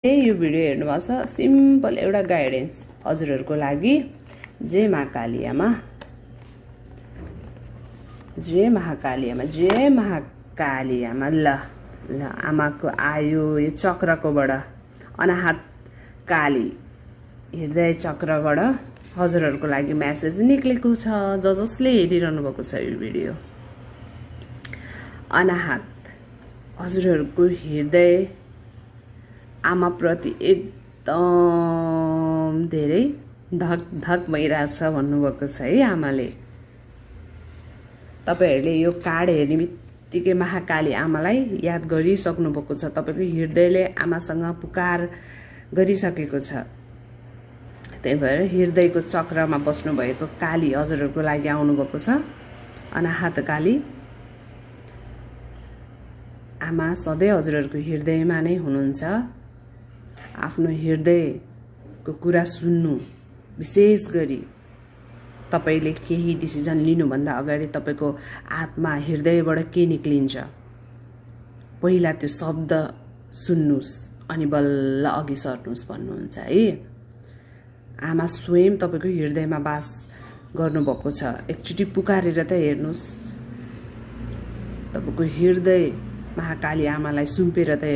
यो भिडियो हेर्नुभएको छ सिम्पल एउटा गाइडेन्स हजुरहरुको लागि। जय महाकाली आमा, जय महाकाली आमा, जय महाकाली आमा। ल ल आमाको आयो यो चक्रकोबाट अनाहत काली हृदय चक्रबाट हजुरहरुको लागि मेसेज निक्लेको छ। जसले हेरिरहनु भएको छ यो भिडियो, अनाहत हजुरहरुको हृदय आमा प्रति एकदम धेरै धक धक भइरहेछ भन्नुभएको छ है आमाले। तपाईहरुले यो कार्ड हेर्ने बित्तिकै महाकाली आमालाई याद गरिसक्नु भएको छ। तपाईको हृदयले आमासँग पुकार गरिसकेको छ। त्यही भएर हृदयको चक्रमा बस्नु भएको काली हजुरहरुको लागि आउनु भएको छ। अनाहत काली आमा सधैँ हजुरहरुको हृदयमा नै हुनुहुन्छ। आफ्नो हृदयको कुरा सुन्नु, विशेष गरी तपाईले केही डिसिजन लिनुभन्दा अगाडि तपाईको आत्मा हृदयबाट के निक्लिन्छ पहिला त्यो शब्द सुन्नुस् अनि बल्ल अघि सर्नुस् भन्नुहुन्छ है। आमा स्वयं तपाईको हृदयमा वास गर्नुभएको छ। एकचोटी पुकारेर त हेर्नुस्, तपाईको हृदय महाकाली आमालाई सुम्पेर त